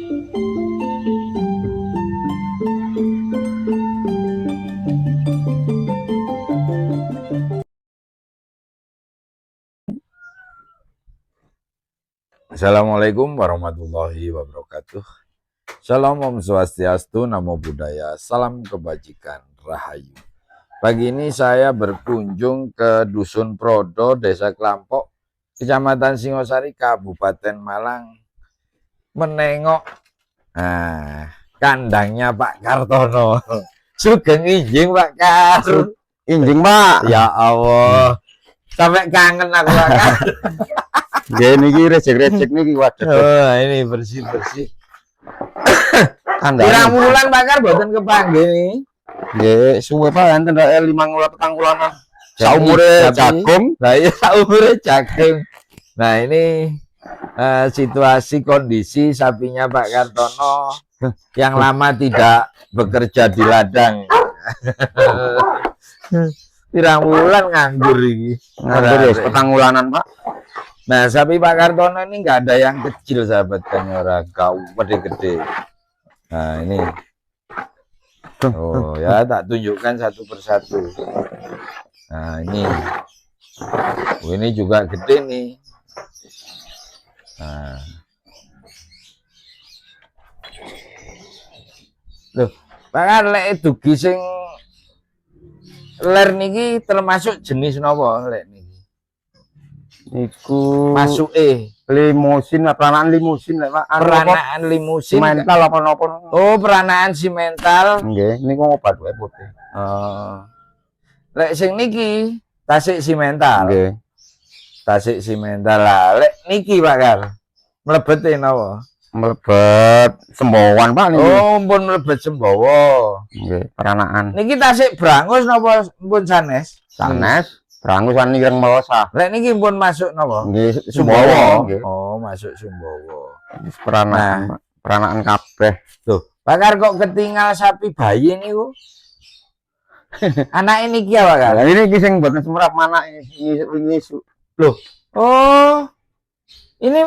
Assalamualaikum warahmatullahi wabarakatuh. Shalom, Om Swastiastu, Namo Buddhaya, salam kebajikan, Rahayu. Pagi ini saya berkunjung ke Dusun Prodo, Desa Klampok, Kecamatan Singosari, Kabupaten Malang, menengok kandangnya Pak Kartono. Sugeng injing Pak Kar. Injing Pak. Ya Allah, sampai kangen aku Pak Kar. Gini recek-recek nih waduh. Oh, ini bersih-bersih. Pirang bulan Pak Kar boten kepanggih nih. Nggih, suwe Pak enten 5 wulan petang wulanan. Saumure jagung. Nah, iya saumure jagung. Nah, ini situasi kondisi sapinya Pak Kartono yang lama tidak bekerja di ladang. Pirang bulan nganggur ini. Nganggur ya petang wulanan Pak. Nah, sapi Pak Kartono ini nggak ada yang kecil sahabat Kanyora, kau gede-gede. Nah, ini. Oh, ya tak tunjukkan satu persatu. Nah, ini. Oh, ini juga gede nih. Nah. Loh, Pak Kar lek dugi sing ler niki termasuk jenis napa lek niki? Iku Masuk limusin, peranaan limusin Pak. Peranaan limusin mental apa-apa. Oh, peranaan si mental. Nggih, niku obat wae putih. Oh. Lek sing niki tasik si mental. Nggih. Tasik si mental lah. Lek niki Pak Kar. Mlebet napa? Mlebet sembowan Pak niki. Oh, pun mlebet sembawa. Nggih, peranaan. Niki tasik brangus napa pun sanes? Sanes. Brangus wan ireng melosa. Lek niki pun masuk napa? Nggih, Sumbawa. Oh, masuk Sumbawa. Peranaan, nah, peranaan kabeh. Tuh, Pak Kar kok ketinggal sapi bayi niku? Anak ini kia Pak Kar. Nah, ini sing mboten semrap mana ini loh. Oh. Ini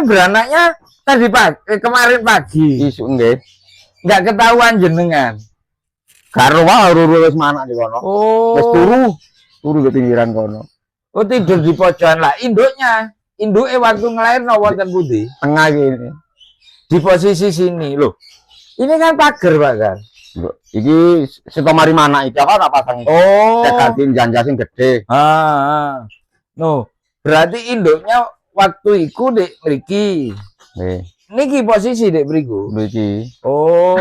beranaknya tadi pagi, kemarin pagi. Isu nggih. Enggak ketahuan jenengan. Karo wae wis manak di kono. Oh. Wis turu ke pinggiran kono. Oh, tidur di pojokan lah. Induke waktu ngelairno wonten pundi? Tengah gini. Di posisi sini loh. Ini kan pagar Pak Kar. Iki setomari mana iki apa tak pasang iki. Oh. Cekatin janjasin gede. No, berarti induknya waktu iku dek mriki. Nggih. Niki posisi dek mriku. Mriki. Oh.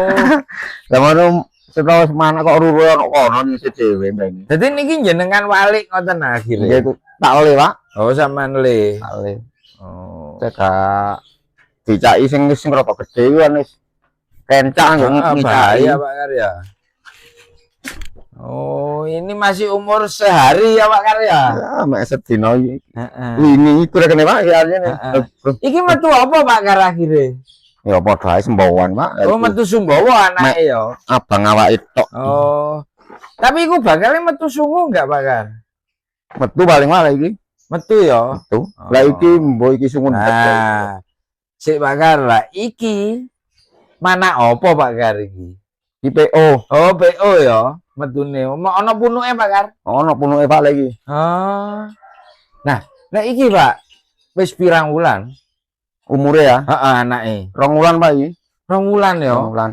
Lah ngono setelah mana kok ruru ono kono nyisi dhewe mbeng. Dadi niki jenengan walik ngoten akhire. Nggih, tak oleh, Pak. Oh, sampean le. Tak oleh. Oh. Cekak dicaki sing rada gede kuwi wis kencang bahaya Pak Kar ya. Oh, ini masih umur sehari ya Pak Kar ya? Ya, mek sedina iki. Ini iku rekene Pak ya. Iki metu apa Pak Kar akhire? Ya padha ae sembawan, Pak. Oh, metu Sumbawa anake ya. Abang awake tok. Oh. Tapi iku bakalnya metu sungu enggak Pak Kar? Metu paling malah iki. Metu ya. Metu. Lah iki mbok iki sungu. Nah. Sik Pak Kar lah iki mana apa Pak Kar iki? Iki PO. Oh, PO ya. Metune. Ono punuke Pak Kar? Ono punuke Pak lagi. Oh. Nah, iki Pak wis pirang wulan? Umure ya? Heeh, anake. 2 wulan Pak iki. 2 wulan ya. 2 wulan.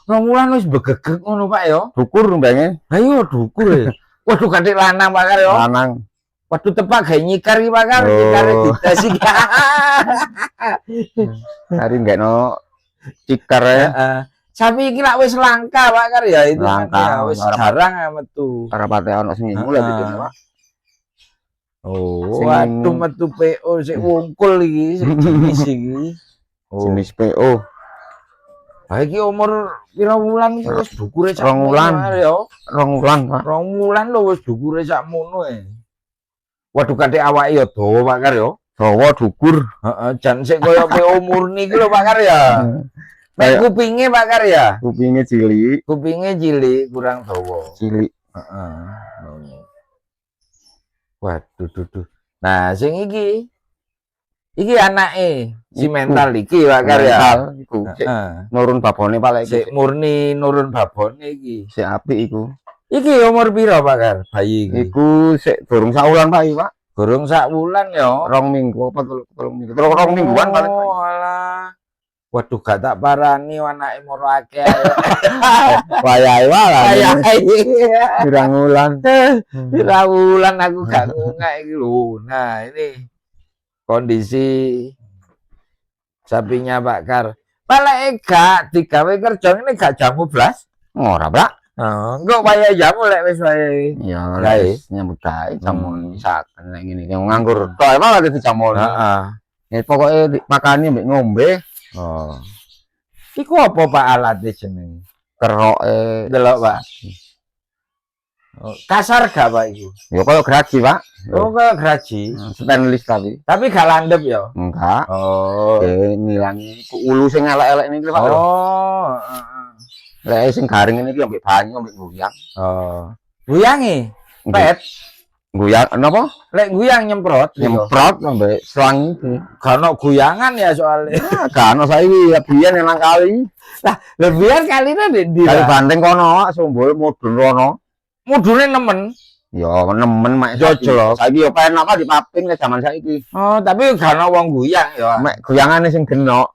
2 wulan wis begegek ngono Pak ya. Dukur mbenge. Ayo dukur ya. Waduh kanthi lanang Pak Kar ya. Lanang. Waduh tepak gawe nyikar iki Pak Kar, nyikare didasi. Hari enggakno cikar ya. Sapi iki lak wis langka Pak Kar ya itu. Langka, wis jarang metu. Karepate ono sing mulai iki Pak. Oh, waduh metu PO sik wungkul iki, sik jenis iki. Jenis PO. Ha iki umur pira wulan iki wis dukure sak 2 wulan ya. 2 wulan, Pak. 2 wulan lho wis dukure sakmono e. Waduh kadek awake ya dawa Pak Kar ya. Dawa dukur. Heeh, jan sik koyo PO murni iki lho Pak Kar ya. Nek kupinge Pak Kar ya. Kupinge cilik. Kupinge cilik, kurang dawa. Cilik. Heeh. Waduh, duduh. Nah, sing iki anake si mental iki Pak Kar ya. Iku. Sik Heeh. nurun babone Pak lek Sik murni nurun babone iki. sik apik iku. Iki umur piro Pak Kar? Bayi iki. Iku sik durung saulan Pak iki, Pak. Gurung sak wulan ya. 2 minggu apa 3 minggu. 2 mingguan paling. Pak. Oh, alah. Waduh gak tak parani anake moro akeh. Wayahe wae. Kayak Pirang wulan. pira wulan aku gak ngungak iki lho. Nah, ini kondisi sapinya Pak Kar. Palek gak digawe kerja ini gak jamu blas. Ora, Pak. Oh, engko waya jamu lek wis wae. Ya, Gawe. wis nyambut gawe jamu isaken nek ngene iki nganggur tok emang lagi dijamoni. Heeh. Ya pokoke makani mbek ngombe Oh. Iku apa Pak alate jenenge? keroke. Delok Pak. Oh, kasar gak Pak iku? Ya koyo graji, Pak. Oh, kayak geraji. Stainless tapi Tapi gak landep ya? enggak. Oh. Ngilangi ulu sing elek-elek niki Pak. Oh, heeh. Lek sing garing ini iki ambek banyu ambek guyang. Oh. Guyangi pet. Guyang napa? Lek guyang nyemprot, Nyemprot ambek selang iki. gak ono guyangan ya soalnya. Kan saiki ya biyen nang kali. Lah, lebihan kaline ndi? Kali Banteng kono, Sumbul mudhun rono. Mudune nemen. Ya nemen mek Jojol. saiki ya pengen apa dipaping nek jaman saiki. Oh, tapi gak ono wong guyang ya. Mek guyangane sing genok.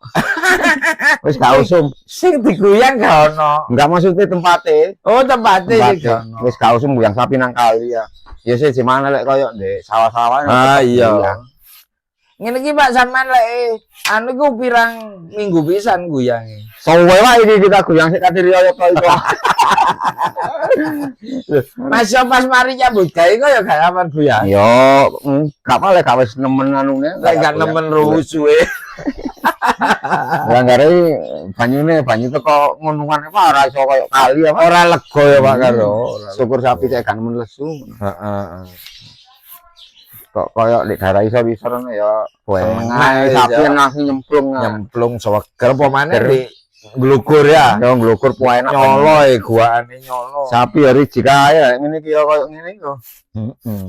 Wis gak usum. Sing diguyang gak ono. Enggak maksudnya tempate. Oh, tempatnya sih Tempate. gak ono. Wis gak usum guyang sapi nang kali ya. Ya sih di mana lek koyo ndek sawah-sawah. Ah iya. Ngene iki Pak sampean lek anu ku pirang minggu pisan guyange. Sowe wae iki kita guyang sik kate riyo kok iku. Mas yo pas mari nyambut gawe kok ya gak aman guyang. Yo, gak apa lek gak wis nemen anune. Lek gak nemen rusuhe. Lah gare banyu teko ngunungan apa ora iso koyo kali apa. Ora lega ya Pak karo. Syukur sapi sik gak nemen lesu. Heeh. Kok koyo nek daerah iso wisor ya Enak, sapi ya. nasi nyemplung. Nyemplung seweger apa maneh di nglukur ya. Ya nglukur puenak. Nyolo guaane nyolo. Sapi hari jika ya ngene iki ya koyo ngene iki. Heeh.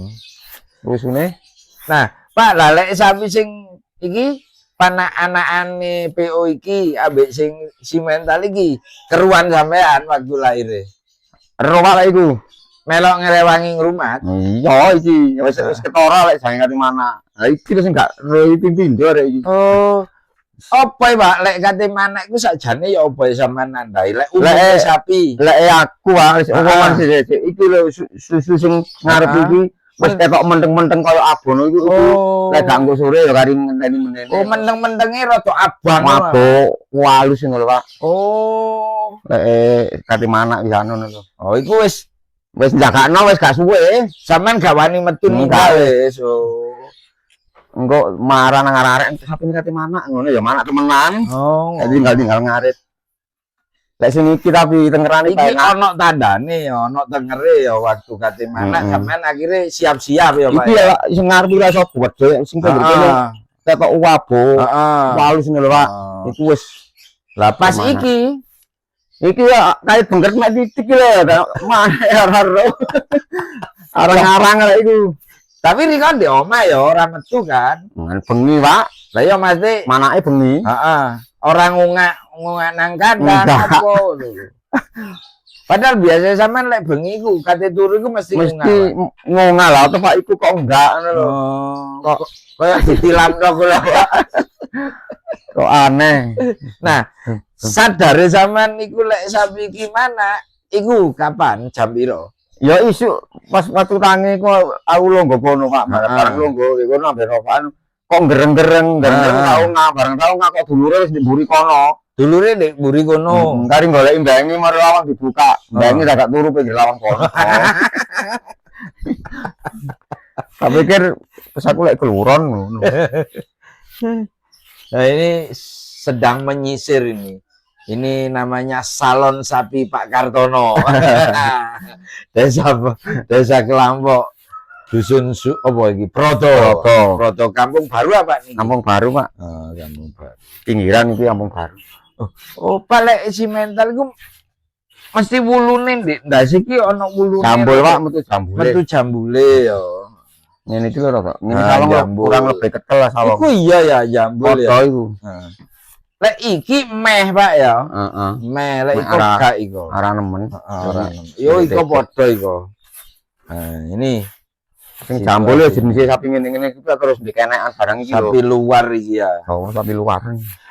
Rusune Nah, Pak, lah lek sapi sing iki panak-anakane PO iki ambek sing simental iki keruan sampean waktu lahir. ero wae iku. Melok ngerewangi ngrumat. Iya iki wis ketara lek jange kate mana. Lah iki sing gak ro iki pindho rek iki. Oh. Apa ya, Pak? Lek kate manak iku sakjane ya apa ya sampean nandai? Lek Lek- sapi. Lek aku wis omongan sik iki lho susu sing ngarep iki wis ketok menteng-menteng koyo abono iku. Oh. Lek ganggu sore ya kari ngenteni menene. Oh, menteng-mentenge rada abang. mabuk walus ngono lho Pak. Oh. Lek kate manak wis anu lho. Oh, iku wis Wis njagakno wis gak suwe. sampean gak wani metu Enggak. ninggal wis. Oh. Engko marah nang arek sapi kate manak ngono ya manak temenan. Oh. Jadi tinggal ngarit. Lek sing iki tapi tengerane Iki enak. ono tandane ya, ono tengere ya waktu kate manak sampean akhirnya siap-siap ya, Pak. Iki ya sing ngarep ora iso gede sing pinggir kene ketok uwabo. Heeh. Walus ngono lho Pak. Iku wis Lah pas Mana? iki ya kait bengket mek titik lho. Mana ora. Arang-arang lek iku. tapi riko di omah ya ora metu kan. Ngan bengi Pak. Lah ya mesti Manake bengi. heeh, ora ngungak nang kandang Enggak. apa lho. Padahal biasa sampean lek bengi iku kate turu iku mesti ngungak. Mesti ngongah lah atau Pak iku kok enggak ngono lho. Oh, kok kayak ditilamno kula. Kok aneh. Nah, sadare sampean iku lek sapi iki mana? Iku kapan jam piro? Ya isu pas waktu tangi kok aku longgo kono Pak, bareng longgo kono ambek rokokan kok gereng-gereng bareng tau kok dulure wis ndiburi kono. Dulure nek mburi kono. Kari golek mbengi mari lawang dibuka. Mbengi gak turu pinggir lawang kono. Tak pikir pas aku lek keluron ngono. Nah, ini sedang menyisir ini. Ini namanya Salon Sapi Pak Kartono. Desa Kelampok. Dusun apa iki? Proto. Proto Kampung Baru apa nih? Kampung Baru, Pak. Oh, Kampung Baru. Pinggiran itu Kampung Baru. Oh, palek si mental iku mesti wulune ndek ndas iki ana wulune. Jambul, Pak, metu jambule. Metu jambule ya. Ngene iki lho, Pak. Ngene Ah, salong jambul. kurang lebih ketel lah salong. Iku iya ya jambul ya. Foto iku. Nah. Lek iki meh Pak ya. Heeh. Meh lek Meh iku gak iku. Ora nemen. Ora. Yo iku padha iku. Nah, ini Sing jambul ya jenis sapi ngene-ngene kita terus dikenekan barang iki lho. sapi luar iki ya. Oh, sapi luar.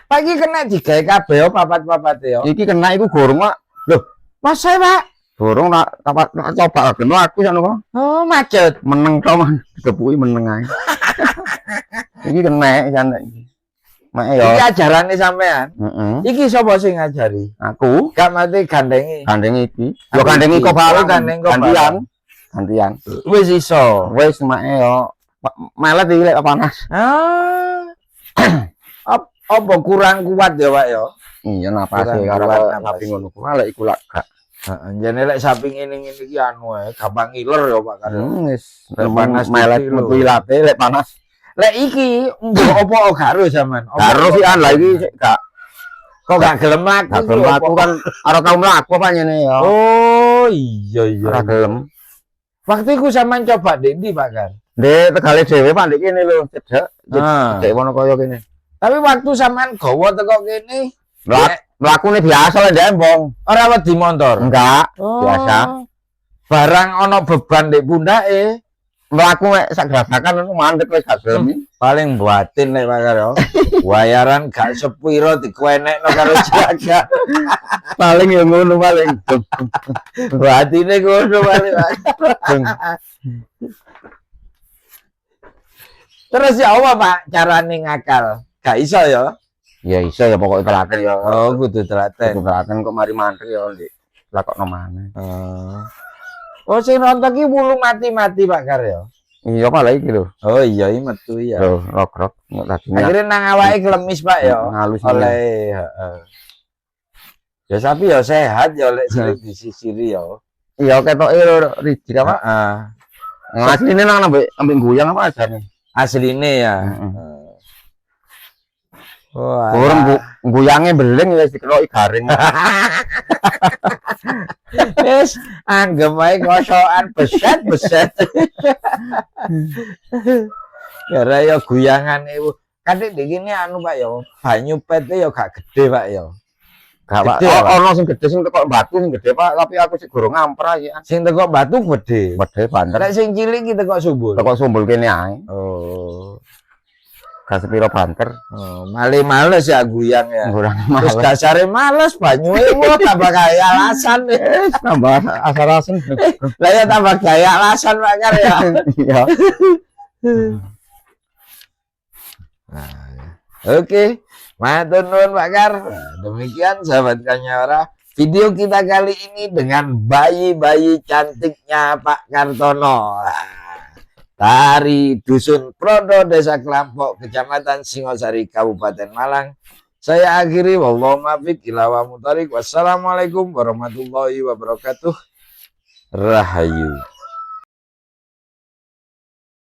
Pak iki kena digawe kabeh yo papat-papate yo. Iki kena iku gorong, Mak. Loh, masa Pak? Gorong tak coba kena aku jan kok. Oh, macet. Meneng to, Man. Digepuki meneng ae. Iki kena jan iki. Mak yo. Iki ajarane sampean. Heeh. Iki sapa sing ngajari? Aku Gak mati gandengi. gandeng iki. Yo gandeng iki kok Oh, gandeng kok gantian. Gantian. Wis iso. Wis mak yo melet iki lek panas. Ah. Apa kurang kuat ya, Pak ya? Iya napase Kurang karo kuat napas. sapi ngono ku. Lek iku lak gak. Heeh, jane lek sapi ngene-ngene iki anu ae, gampang ngiler ya, Pak kan. Wis Lek panas melet dikit lho. metu ilate lek panas. Lek iki mbok apa garo sampean? Karo sih an lah iki gak kok gak gelem aku. gak gelem aku kan ora tau mlaku apa nyene ya. Oh, iya iya. Ora gelem. Waktu iku sampean coba ndi, Pak kan? Ndek tegale dhewe Pak ndek kene lho, cedhek. Ah. Cedhek wono kaya kene. Tapi waktu sampean gawa teko kene, Mlakune biasa lek ndek embong. ora wedi motor. Enggak, Oh. biasa. Barang ana beban ndek pundake, Mlaku mek sak gerakan ngono mandek wis gak gelem. paling buatin nek Pak karo. Bayaran gak sepiro dikuenekno karo jaga. Paling ya ngono paling. Batine ngono paling. Terus ya apa Pak carane ngakal? Gak iso ya? Ya iso ya pokoknya telaten ya. Oh, kudu telaten. Kudu telaten kok mari mandek ya ndek. Lakokno maneh. Oh, sing nonton ki wulu mati-mati Pak Kar ya. Iya Pak lha iki lho. Oh iya, iki metu ya. Lho, logrok nek tadi. Akhirnya nang awake klemis Pak ya. Ngalus Oleh heeh. Ya sapi ya sehat ya lek sing disisiri ya. iya ketoke lho rijik apa? Heeh. Asline nang ambek guyang apa ajane? Asline ya. Wah. Goreng guyange beling ya dikeloki garing. Wis anggap ae kosokan beset-beset. Ya ra ya guyangan iku. Kadek dikene anu Pak ya, banyu pete ya gak gede Pak ya. Gak Pak. Gede, Pak. Ono sing gede sing teko batu sing gede Pak, tapi aku sik gorong ngampra ya. Sing teko batu gede. Gede banter. Nek sing cilik ki teko sumbul. Teko sumbul kene ae. Oh. Gak sepiro banter. Oh, males ya guyang ya. Gorong Terus males. dasare males banyune wah tambah kaya alasan. Tambah asar-asen. Lah ya tambah gaya alasan Pak Kar ya. Iya. Oke, matur nuwun Pak Kar. Nah, demikian sahabat Kanyawara, video kita kali ini dengan bayi-bayi cantiknya Pak Kartono. Nah, dari Dusun Prodo, Desa Kelampok, Kecamatan Singosari, Kabupaten Malang. Saya akhiri, wallahu muwaffiq ila aqwamit thoriq. Wassalamualaikum warahmatullahi wabarakatuh. Rahayu.